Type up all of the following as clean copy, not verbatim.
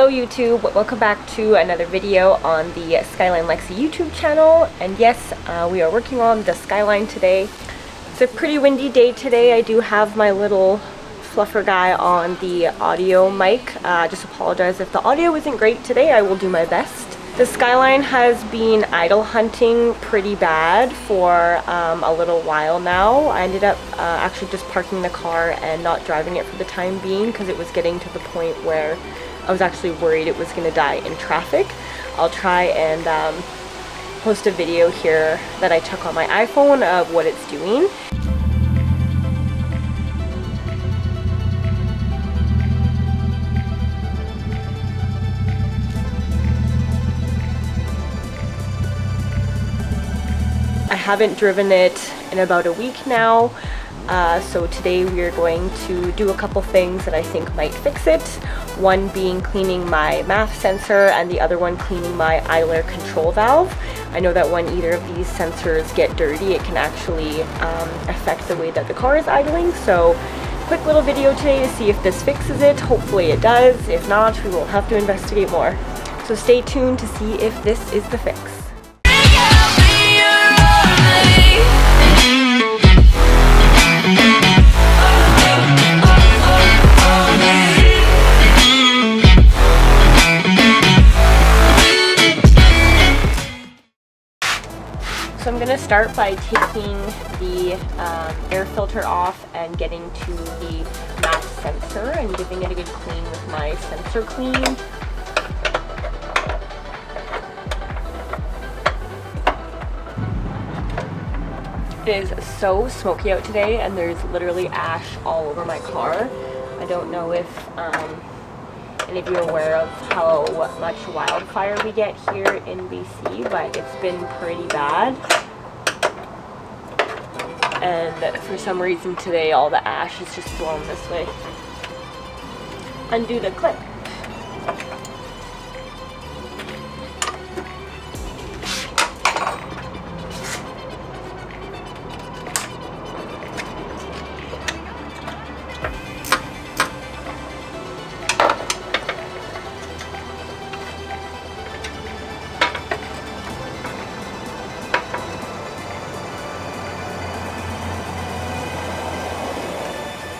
Hello YouTube, welcome back to another video on the SkylineLexi YouTube channel. And yes, we are working on the Skyline today. It's a pretty windy day today. I do have my little fluffer guy on the audio mic. Just apologize if the audio isn't great today. I will do my best. The Skyline has been idle hunting pretty bad for a little while now. I ended up actually just parking the car and not driving it for the time being because it was getting to the point where I was actually worried it was going to die in traffic. I'll try and post a video here that I took on my iPhone of what it's doing. I haven't driven it in about a week now, so today we are going to do a couple things that I think might fix it. One being cleaning my MAF sensor and the other one cleaning my idler control valve. I know that when either of these sensors get dirty, it can actually affect the way that the car is idling. So quick little video today to see if this fixes it. Hopefully it does. If not, we will have to investigate more. So stay tuned to see if this is the fix. So I'm going to start by taking the air filter off and getting to the MAF sensor and giving it a good clean with my sensor clean. It is so smoky out today and there's literally ash all over my car. I don't know if any of you are aware of how much wildfire we get here in BC, but it's been pretty bad. And for some reason today all the ash is just blown this way. Undo the clip.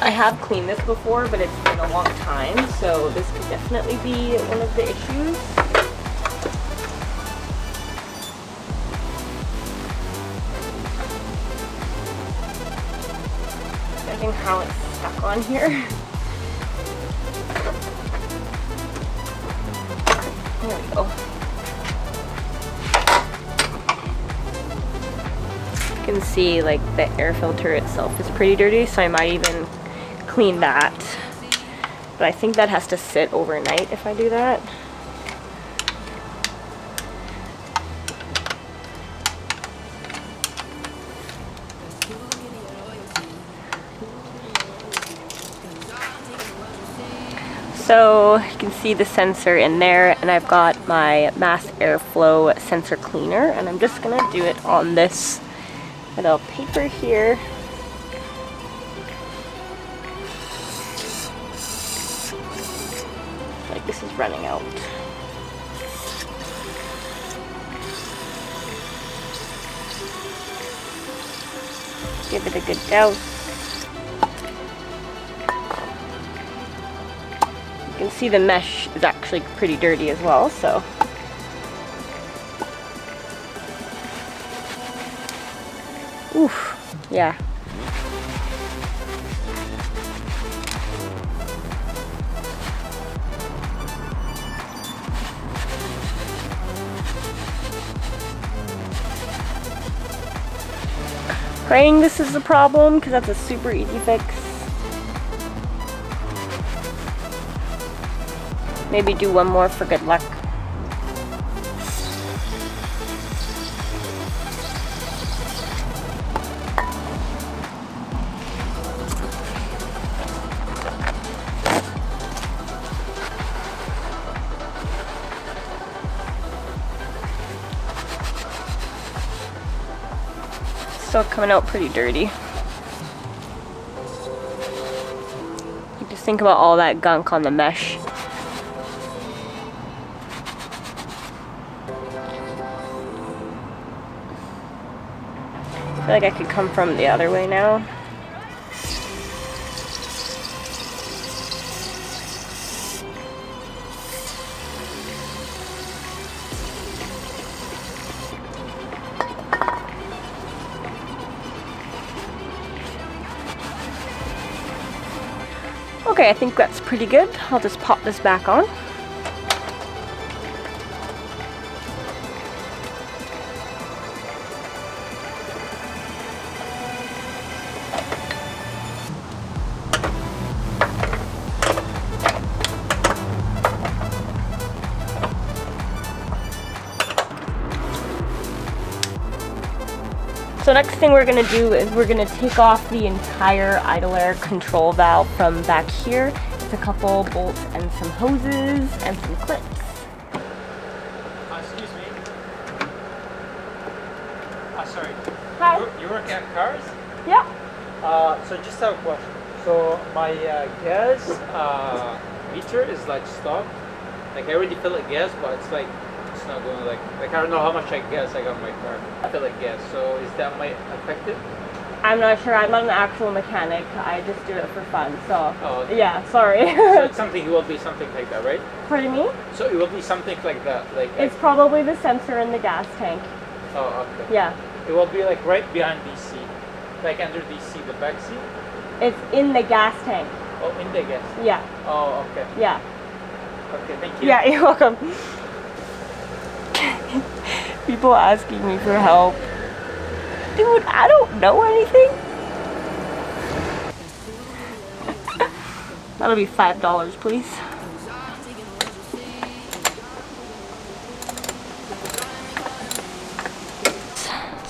I have cleaned this before, but it's been a long time, so this could definitely be one of the issues. Judging how it's stuck on here. There we go. You can see like the air filter itself is pretty dirty, so I might even clean that, but I think that has to sit overnight if I do that. So you can see the sensor in there, and I've got my mass airflow sensor cleaner, and I'm just gonna do it on this little paper here. This is running out. Give it a good douse. You can see the mesh is actually pretty dirty as well, so. Oof, yeah. Praying this is the problem, because that's a super easy fix. Maybe do one more for good luck. Still coming out pretty dirty. You just think about all that gunk on the mesh. feel like I could come from the other way now. Okay, I think that's pretty good. I'll just pop this back on. So next thing we're going to do is we're going to take off the entire idle air control valve from back here. It's a couple bolts and some hoses and some clips. Excuse me. Sorry. Hi. You work at cars? Yeah. So just have a question. So my gas meter is like stopped. Like I already fill it gas, but it's like it's not going like I don't know how much gas I got in my car. I feel like gas. So is that might affect it? I'm not sure. I'm not an actual mechanic. I just do it for fun. So okay. Yeah, sorry. So it's something. It will be something like that, right? Pardon me? So it will be something like that, like. It's probably the sensor in the gas tank. Oh, okay. Yeah. It will be like right behind DC, like under DC, the back seat. It's in the gas tank. Oh, in the gas. Yeah. Oh, okay. Yeah. Okay, thank you. Yeah, you're welcome. People asking me for help. Dude, I don't know anything. That'll be $5, please.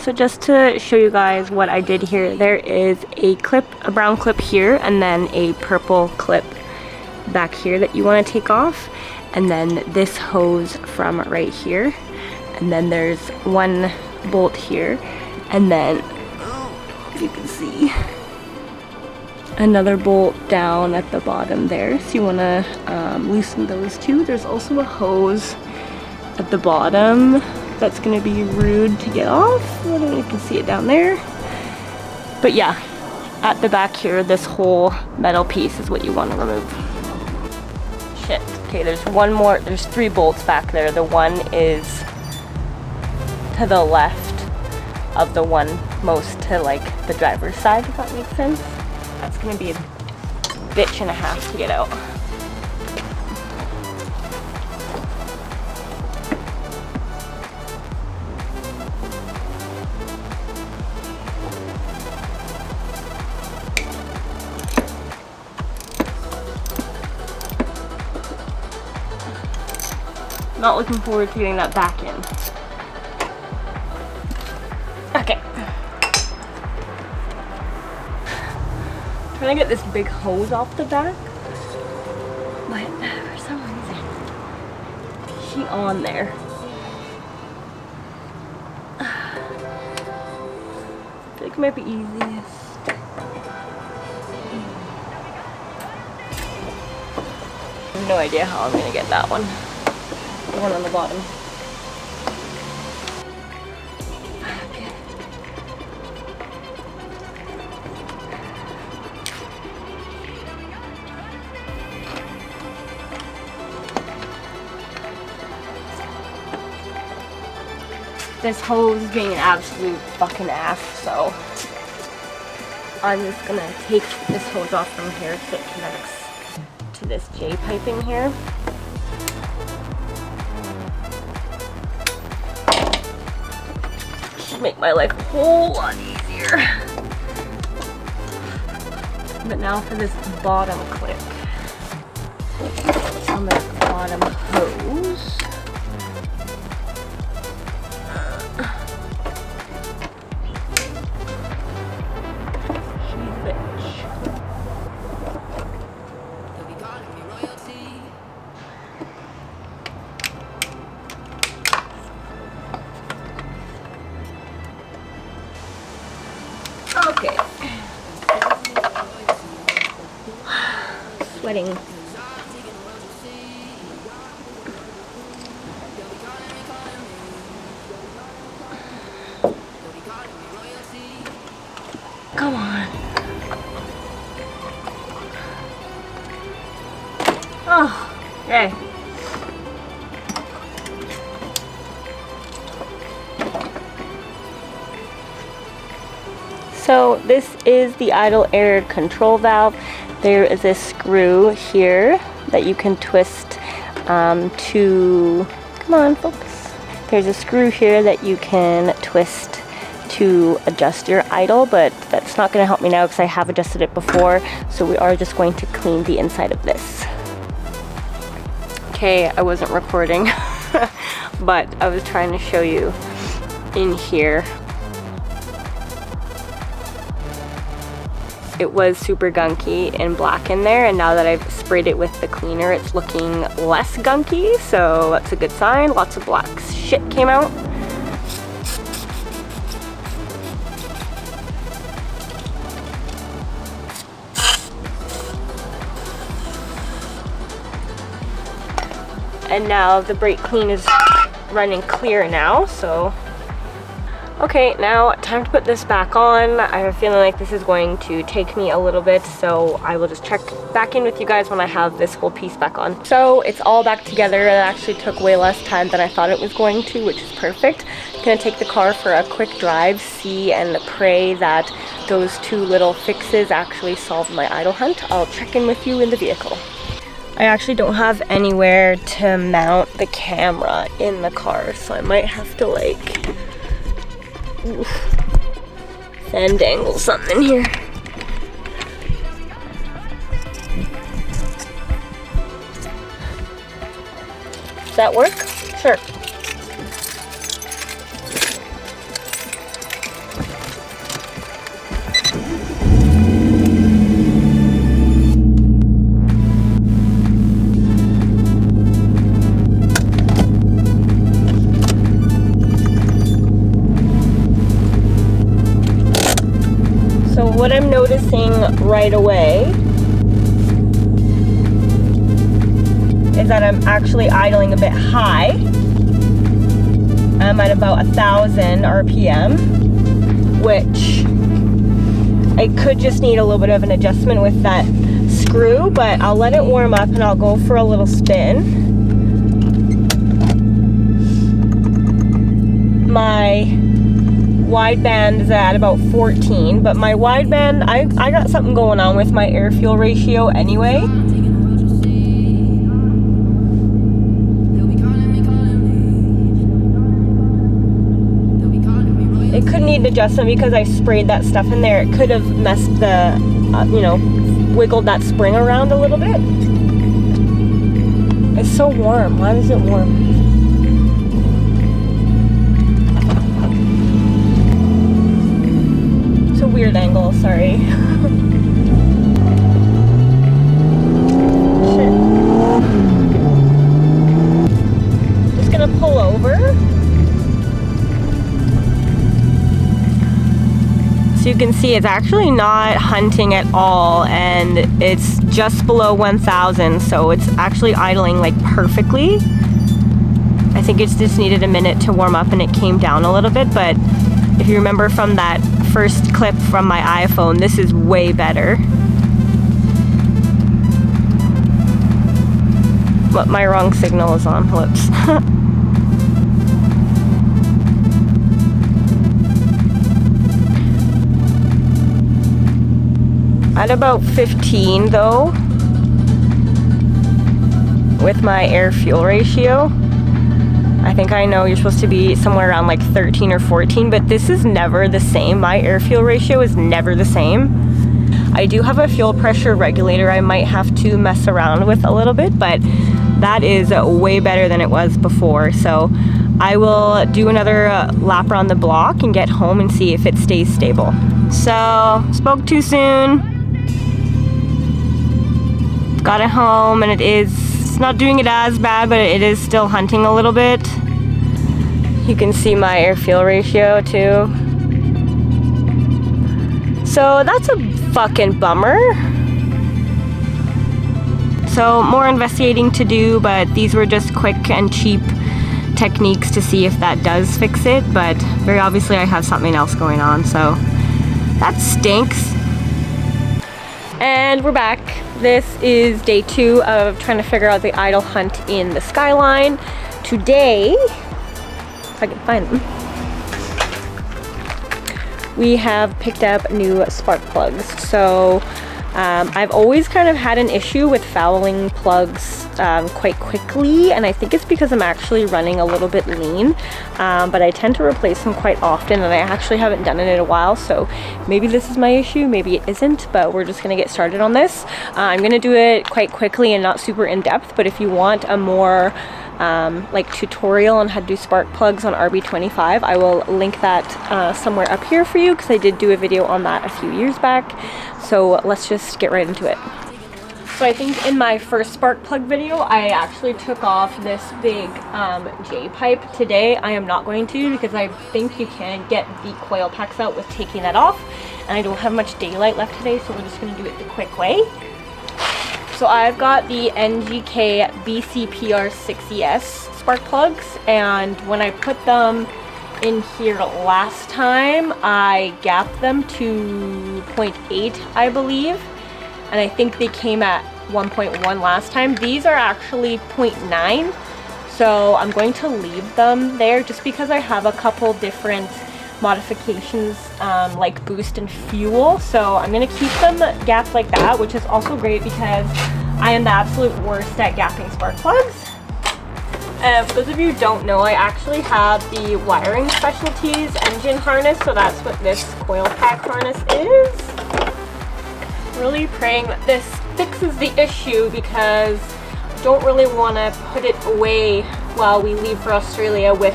So just to show you guys what I did here, there is a clip, a brown clip here, and then a purple clip back here that you want to take off, and then this hose from right here, and then there's one bolt here, and then you can see another bolt down at the bottom there, so you want to loosen those two. There's also a hose at the bottom that's going to be rude to get off. I don't know if you can see it down there, but yeah, at the back here, this whole metal piece is what you want to remove. Shit. Okay, there's one more. There's 3 bolts back there. The one is to the left of the one most to like the driver's side, if that makes sense. That's gonna be a bitch and a half to get out. Not looking forward to getting that back in. Okay. Trying to get this big hose off the back, but for some reason, she on there. I feel like it might be easiest. I have no idea how I'm gonna get that one. The one on the bottom. Okay. This hose is being an absolute fucking ass, so I'm just gonna take this hose off from here so it connects to this J piping here. Should make my life a whole lot easier. But now for this bottom clip. On the bottom hose. Okay. Sweating. Come on. Oh, okay. So this is the idle air control valve. There is a screw here that you can twist to, come on focus. There's a screw here that you can twist to adjust your idle, but that's not going to help me now because I have adjusted it before. So we are just going to clean the inside of this. Okay, I wasn't recording, but I was trying to show you in here. It was super gunky and black in there, and now that I've sprayed it with the cleaner, it's looking less gunky, so that's a good sign. Lots of black shit came out. And now the brake clean is running clear now, so. Okay, now time to put this back on. I have a feeling like this is going to take me a little bit, so I will just check back in with you guys when I have this whole piece back on. So it's all back together. It actually took way less time than I thought it was going to, which is perfect. I'm gonna take the car for a quick drive, see and pray that those two little fixes actually solve my idle hunt. I'll check in with you in the vehicle. I actually don't have anywhere to mount the camera in the car, so I might have to like fan dangle something here. Does that work? Sure. What I'm noticing right away is that I'm actually idling a bit high. I'm at about 1,000 RPM, which I could just need a little bit of an adjustment with that screw, but I'll let it warm up and I'll go for a little spin. My wideband is at about 14, but my wideband, I got something going on with my air fuel ratio anyway. It could need adjustment because I sprayed that stuff in there. It could have messed the, you know, wiggled that spring around a little bit. It's so warm. Why is it warm? Weird angle, sorry. Shit. Just gonna pull over. So you can see it's actually not hunting at all, and it's just below 1,000, so it's actually idling like perfectly. I think it's just needed a minute to warm up and it came down a little bit, but if you remember from that first clip from my iPhone, this is way better. But my wrong signal is on, whoops. At about 15 though, with my air fuel ratio. I think I know you're supposed to be somewhere around like 13 or 14, but this is never the same. My air fuel ratio is never the same. I do have a fuel pressure regulator I might have to mess around with a little bit, but that is way better than it was before. So I will do another lap around the block and get home and see if it stays stable. So, spoke too soon. Got it home and it's not doing it as bad, but it is still hunting a little bit. You can see my air fuel ratio too. So that's a fucking bummer. So more investigating to do, but these were just quick and cheap techniques to see if that does fix it, but very obviously I have something else going on, so That stinks. And we're back. This is day 2 of trying to figure out the idle hunt in the Skyline. Today, if I can find them, we have picked up new spark plugs. So I've always kind of had an issue with fouling plugs quite quickly, and I think it's because I'm actually running a little bit lean, but I tend to replace them quite often, and I actually haven't done it in a while, so maybe this is my issue, maybe it isn't, but we're just gonna get started on this. I'm gonna do it quite quickly and not super in depth, but if you want a more like tutorial on how to do spark plugs on RB25, I will link that somewhere up here for you, because I did do a video on that a few years back. So let's just get right into it. So I think in my first spark plug video, I actually took off this big J-pipe. Today I am not going to, because I think you can get the coil packs out with taking that off, and I don't have much daylight left today, so we're just going to do it the quick way. So I've got the NGK BCPR60S spark plugs, and when I put them in here last time, I gapped them to 0.8, I believe, and I think they came at 1.1 last time. These are actually 0.9, so I'm going to leave them there just because I have a couple different modifications like boost and fuel, so I'm gonna keep them gapped like that, which is also great because I am the absolute worst at gapping spark plugs. For those of you who don't know, I actually have the Wiring Specialties engine harness, so that's what this coil pack harness is. Really praying that this fixes the issue, because I don't really want to put it away while we leave for Australia with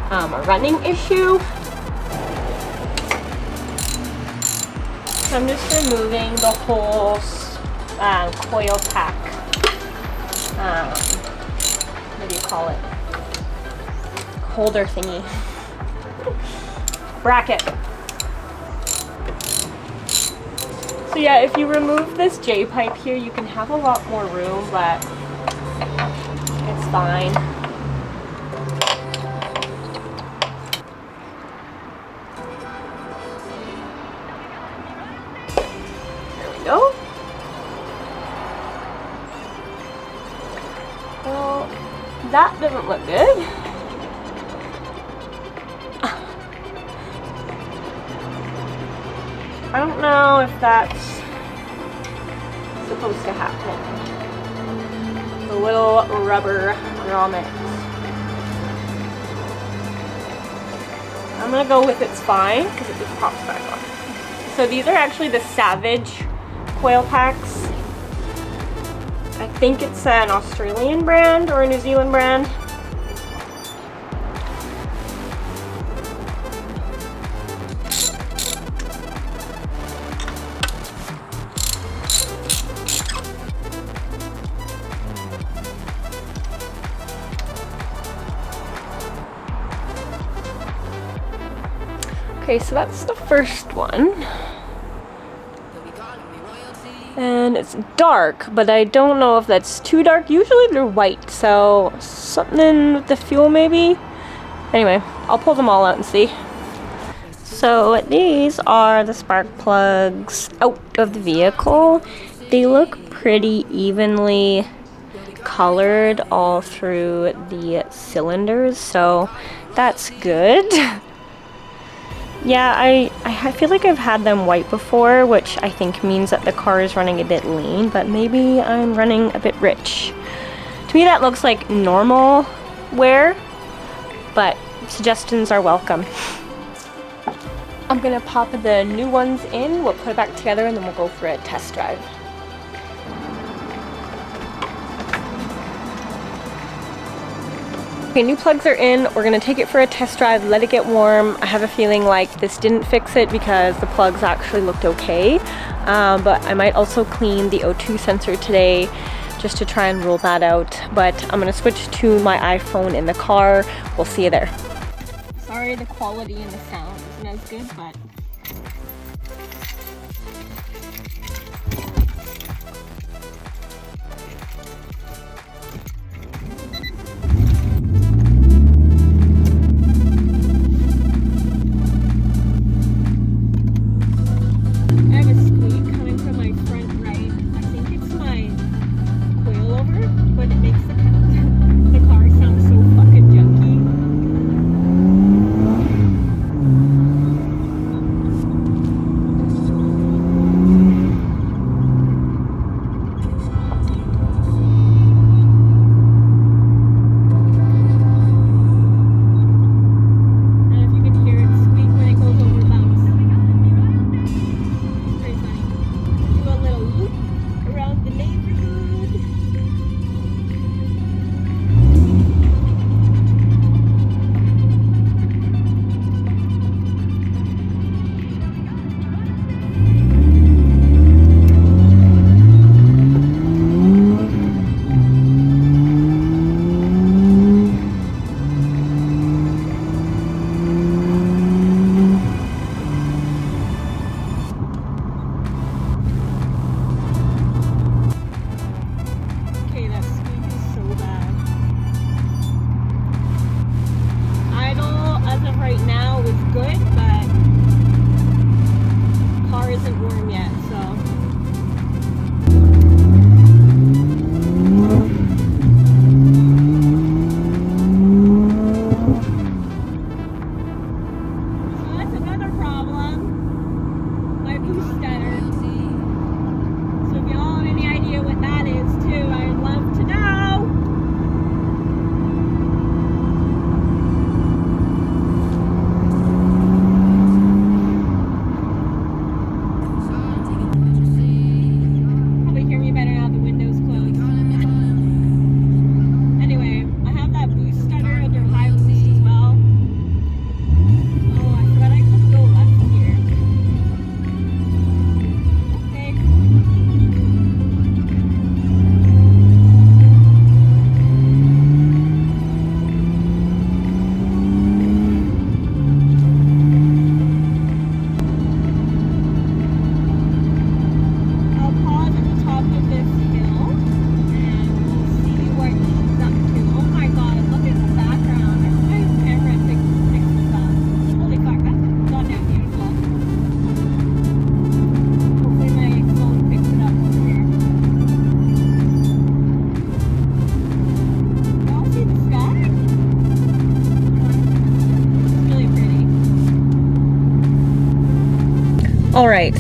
a running issue. So I'm just removing the whole coil pack, what do you call it? Holder thingy. Bracket. So yeah, if you remove this J-pipe here, you can have a lot more room, but it's fine. There we go. Well, that doesn't look good. I don't know if that's supposed to happen. The little rubber grommets. I'm gonna go with it's fine, because it just pops back on. So these are actually the Savage coil packs. I think it's an Australian brand or a New Zealand brand. Okay, so that's the first one. And it's dark, but I don't know if that's too dark. Usually they're white, so something with the fuel maybe? Anyway, I'll pull them all out and see. So these are the spark plugs out of the vehicle. They look pretty evenly colored all through the cylinders, so that's good. Yeah, I feel like I've had them white before, which I think means that the car is running a bit lean, but maybe I'm running a bit rich. To me that looks like normal wear, but suggestions are welcome. I'm gonna pop the new ones in, we'll put it back together, and then we'll go for a test drive. Okay, new plugs are in. We're gonna take it for a test drive, let it get warm. I have a feeling like this didn't fix it because the plugs actually looked okay. But I might also clean the O2 sensor today just to try and rule that out. But I'm gonna switch to my iPhone in the car. We'll see you there. Sorry the quality and the sound isn't as good, but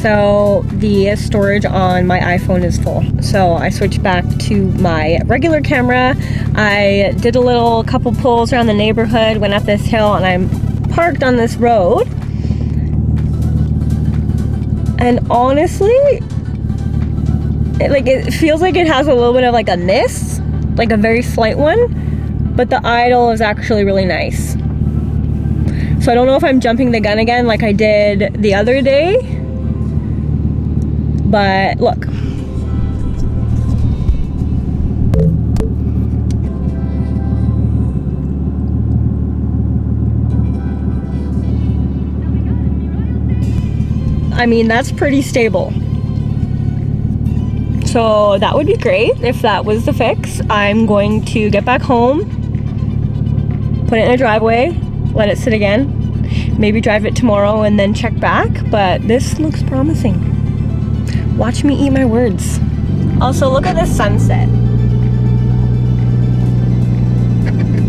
so the storage on my iPhone is full. So I switched back to my regular camera. I did a couple pulls around the neighborhood, went up this hill, and I'm parked on this road. And honestly, it feels like it has a little bit of like a mist, like a very slight one, but the idle is actually really nice. So I don't know if I'm jumping the gun again like I did the other day, but look. I mean, that's pretty stable. So that would be great if that was the fix. I'm going to get back home, put it in a driveway, let it sit again, maybe drive it tomorrow and then check back, but this looks promising. Watch me eat my words. Also, look at this sunset.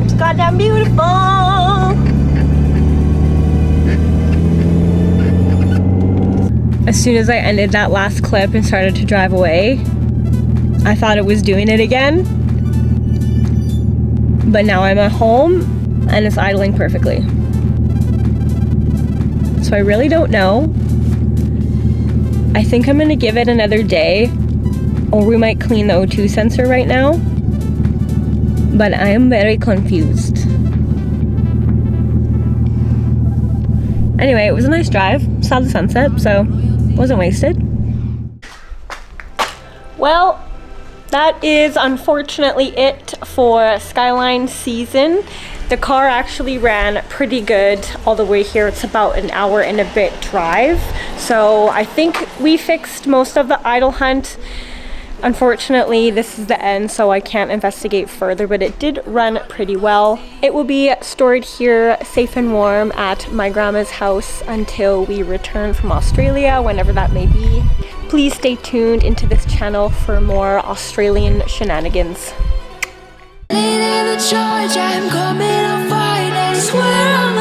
It's goddamn beautiful. As soon as I ended that last clip and started to drive away, I thought it was doing it again. But now I'm at home and it's idling perfectly. So I really don't know. I think I'm gonna give it another day, or we might clean the O2 sensor right now. But I am very confused. Anyway, it was a nice drive. Saw the sunset, so wasn't wasted. Well, that is unfortunately it for Skyline season. The car actually ran pretty good all the way here. It's about an hour and a bit drive. So I think we fixed most of the idle hunt. Unfortunately, this is the end, so I can't investigate further, but it did run pretty well. It will be stored here safe and warm at my grandma's house until we return from Australia, whenever that may be. Please stay tuned into this channel for more Australian shenanigans. I'm coming on Friday, swear I'm